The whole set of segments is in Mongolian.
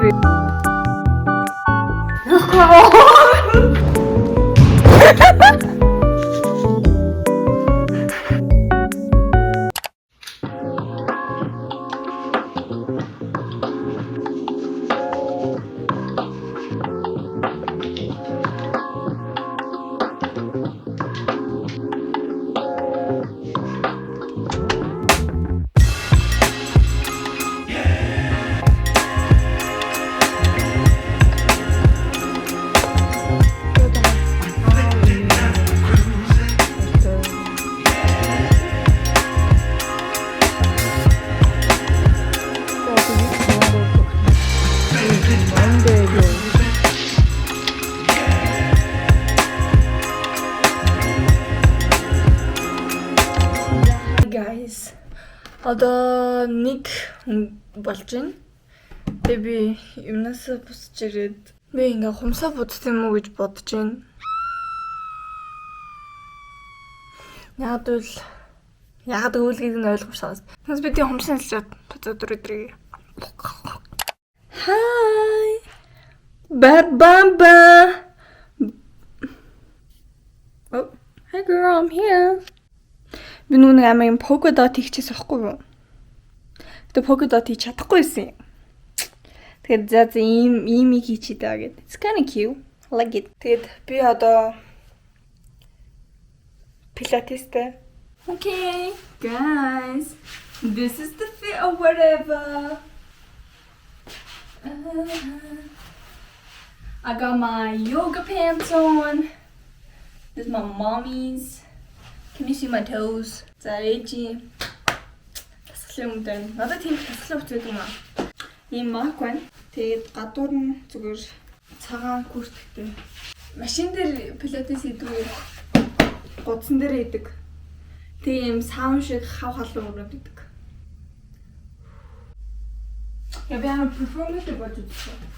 хэлсэнгүй. Guys, одоо нэг болж байна. Тэгээ би юмнаас босч ирээд би ингээ хумсаа будт юм уу гэж бодож байна. Яг үл гэдгийг ойлгомжтой. Тэгээс би тийм хумсаа хэлж өдрөдрийг. Hi. Ba. Oh, hey girl, I'm here. Би нүг амин polka dot хийчихсэн байхгүй юу? Тэгээ polka dot хийж чадахгүй байсан юм. Тэгээд за ийм хийчихэд байгаа гэдэг. It's kind of cute. I like it. Тэгээд би одоо Pilatesтэй. Okay, guys. This is the fit or whatever. I got my yoga pants on. This is my mommy's. Can you see my toes? За ээжи. Тасгалын өмдөн. Надад тийм тасгалын хөцөөд юм аа. Ийм мак байна. Тэгээд гадуур нь зүгээр цагаан күрттэй. Машин дээр пилатес хийдэг. Гудсан дээр хийдэг. Тийм саун шиг хав халуун өрөөд хийдэг. Я би ам перформанс дээр бодож байна.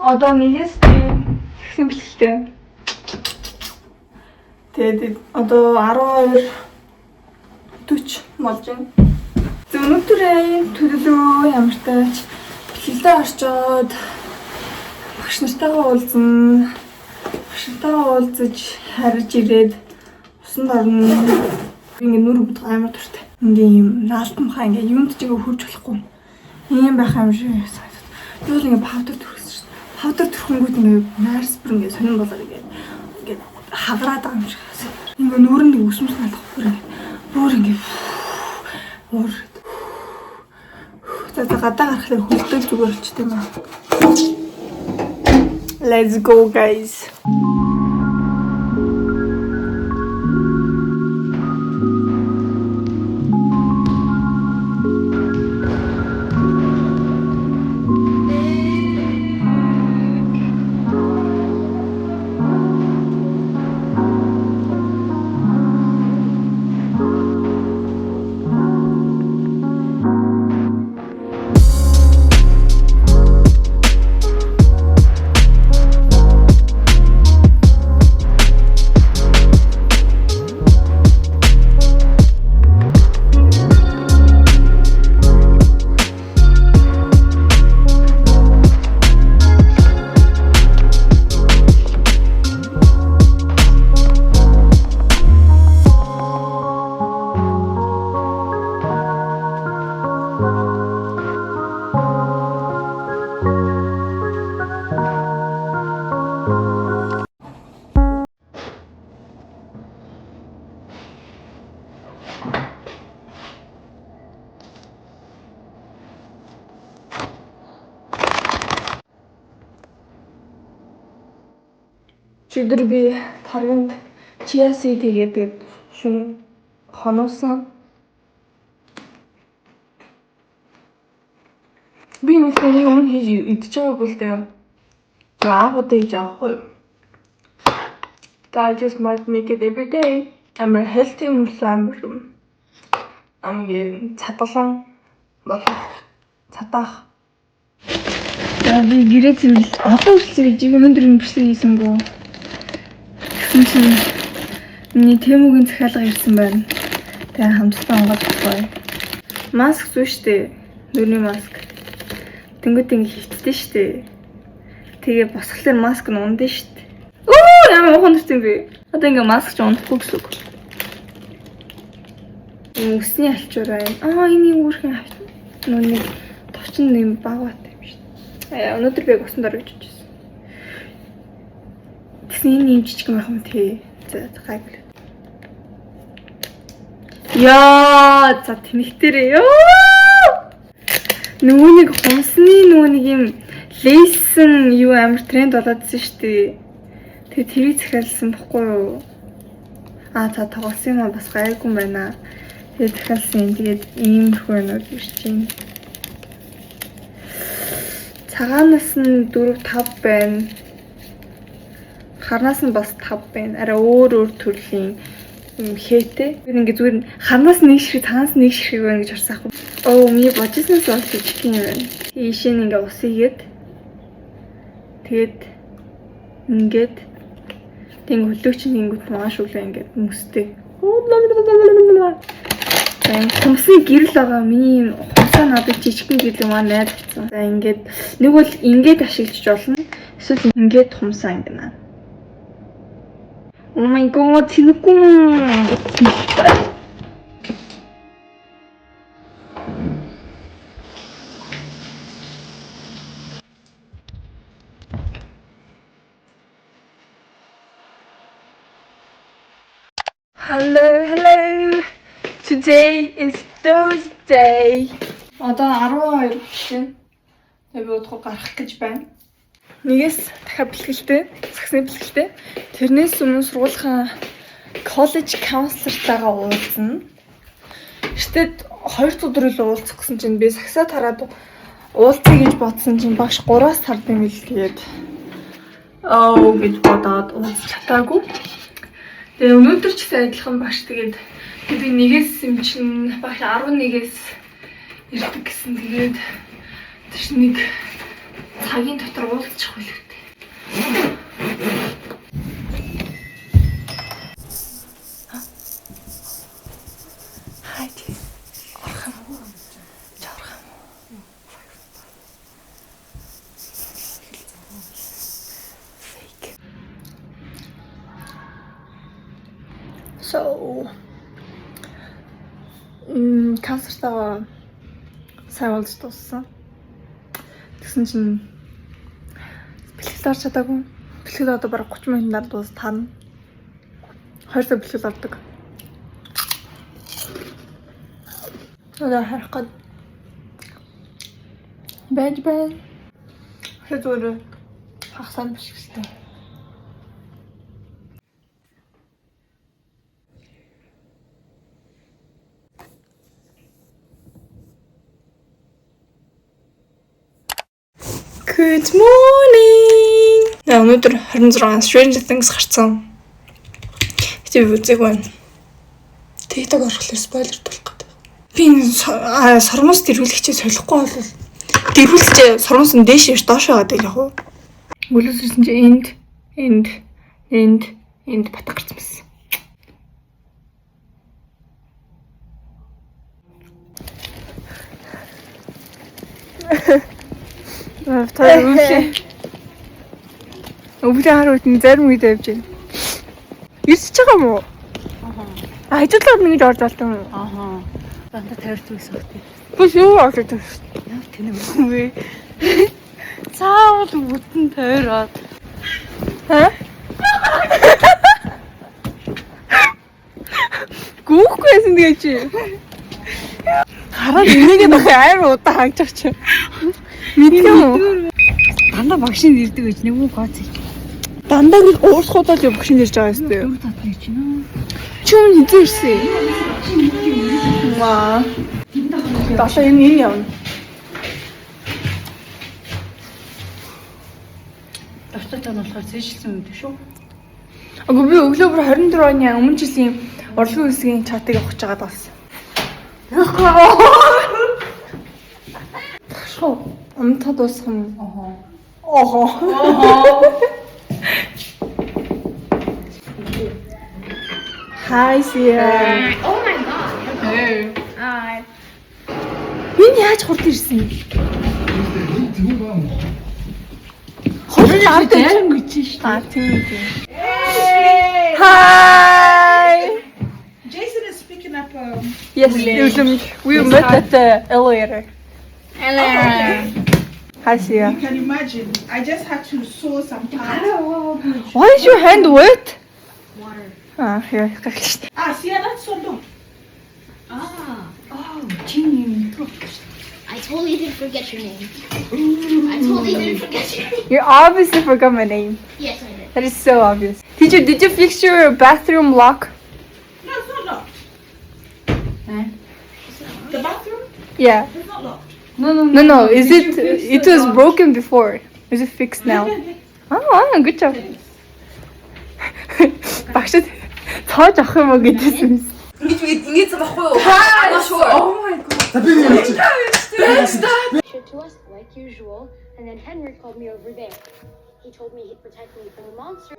Одоо нэгээс тэгсэн бэлтээ. Тэгээд одоо 12:40 болж байна. Өнөөдөр төлөвлөө ямар тач бэлтээ орчоод багш нартайгаа уулзсан. Багш нартайгаа уулзаж харж ирээд усанд орно. Ингээ нүр бүт амар дуртай. Ингээ юм наалтан хаа ингээ юмд чигээ хурж болохгүй. Ийм байх юм шиг санагдав. Тэгвэл ингээ паудер төрсөн шүү дээ. Паудер төрхөнгүүд ингээ наарс бүр ингээ сонирн болоод ингээ хавраад байгаа юм шиг. Ингээ нүрэнд өсмөс налах бүр ингээ уур. За гадаа гарахлаа хөлтөл зүгээр болчих тийм аа. Let's go guys. Өдөр би тарганд chia seed тэгээд шүн хоноосон. Би нэг өмнө хийж идчихэж байгаагүй л дээ. Аавуудаа хийж авахгүй. I just might make it every day. Амар healthy юмсан амгийн цадгалан болох цатаах. Би гэрээ зэрэг одоо үсэлж өнөөдөр юм бичлэг хийсэнгүү. Тэгсэн чинь миний Тэмүгийн захиалга ирсэн байна. Тэгээ хамтдаа онгод авахгүй. Маск зүү штэ. Нүрийн маск. Тэнгүүд ингэ хөвтдөө штэ. Тэгээ босхолоор маск нь ундаа штэ. Оо ямар муухай нэрсэн бэ? Одоо ингэ маск ч унахгүй гэсэн үг. Үсний алчуураа юм. Энэ юм өөрхөн авч. Нүг товчин юм багаатай юм штэ. Өнөөдөр би усан дор гэж бодчихсон. Тэсний юм жижиг байх юм тий. За гайгүй. Яа, за тэнэгтэрээ ёо. Нүунийг хумсны нүунийг юм лейсэн юу амар тренд болоодсэн штэ. Тэгээ тэрийг захиалсан бохгүй юу? За тоглосон юм бас гайгүй байна. Тэгээ захиалсан юм. Тэгээд иймэрхүү юмуд ирж байна. Цагаанаас нь 4 5 байна. Харнаас нь бас 5 байна. Арай өөр төрлийн хээтэй. Тэр ингээ зүгээр харнаас нэг ширхэг, цагаанаас нэг ширхэг байна гэж харсан ах. Миний божиснаас болж чих юм байна. Ийшээ ингээ ус игээд тэгээд ингээд тэг хөлөөгч нэнгүүт маш үлээ ингээд мөстэй. Хумсны гэрэл байгаа миний хумсаа надад жижигхэн гэрэл маа найдсан. За ингээд нэг бол ингээд ашиглаж болно. Эсвэл ингээд хумсаа ингэнэ. Oh my god, тэнэггүй. Hello. Today is Thursday. Одоо 12 шин. Би удахгүй гарах гэж байна. Нэгээс дахиад бэлгэлтэй, сагсны бэлгэлтэй. Тэрнээс өмнө сургуулийн коллеж каунслертайгаа уулзна. Гэтэл 2 өдөр л уулзах гэсэн чинь би сагсаа тараад уулзъя гэж бодсон чинь багш 3-аас тардсан мэл тэгээд гэж бодоод уулзах чадаагүй. Тэгээ өнөөдөр ч гэсэн адилхан багш тэгээд би нэгээс юм чинь багш 11-ээс ирдэг гэсэн тэгээд тийш нэг цагийн дотор уулзчих байлгүй. Хайти. Орхон. Жаврхан. Fake. So кассартаа сайн уулзж дууссан. Тэгсэн чинь бэлтгэл орж чадаагүй. Бэлтгэл одоо бараг 30 минутаар дуусна. 2 цаг бэлтгэл ордог. Одоо харах гээд байж байна. Хэдүүр хагасаа бэлтгэлтэй. Good morning. Өнөөдөр 26 Stranger Things гарсан. Гэтэ би үзег байна. TikTok орохлоор спойлер болох гэдэг. Би сормоос дэрвүүлэгчээ солихгүй бол дэрвүүлэгчээ сормоос нь дээш доош яваад байх уу? Мөлөөсөрсөн чи энд батг гарсан байсан. Та өвлөө харууд нь зарим үед авч байна. Ирсэж байгаа мó? Ажиглаад нэг орж олсон юм. Дандаа тавьж байсан хөтэй. Биш юу орж ирсэн. Яг тэнэг вэ. Цаавал бүтэн тойроод. Гүүхгүйсэн тэгээ чи. Хараад энийгээ нөх амар удаа хаагчих чи. Мэдээ үү? Дандаа багшийн ирдэг гэж нэг муу гоц. дандаа нэг уурсахудаа л багш нэрж байгаа юм байна. Дөрөв татна чинь аа. Чи өмнө хизээ ирсэн. Маа. Дашаа энэ явна. Дортой тань болохоор зээшлсэн юм шүү. Агуу би өглөө бүр 24 оны өмнө жилийн урлагийн үсгийн чатыг авах гэж байгаа даас. Шоо, амтаа дуусах юм. Охоо. Hi, Sia. Oh my god. Hi. Энэ яаж хурд ирсэн? Хурд аваад Дайран гэж шүү. Ah, тийм. Hi. Jason is picking up. Yes, we met at the elevator. Hello. Hi, Sia. You can imagine. I just had to sew some parts. Why is your hand wet? Water. Ah, here. See, that's so no. I totally didn't forget your name. I totally didn't forget your name. You obviously forgot my name. Yes, I did. That is so obvious. Teacher, did you fix your bathroom lock? No, it's not locked. The bathroom? Yeah. It's not locked. No. Is it? It was broken before. Is it fixed now? Oh, good job. Багшд цоож авах юм уу гэдсэн. Ингэж байхгүй юу? I'm not sure. Oh my god. To us like usual, and then Henry called me over there. He told me he'd protect me from the monster.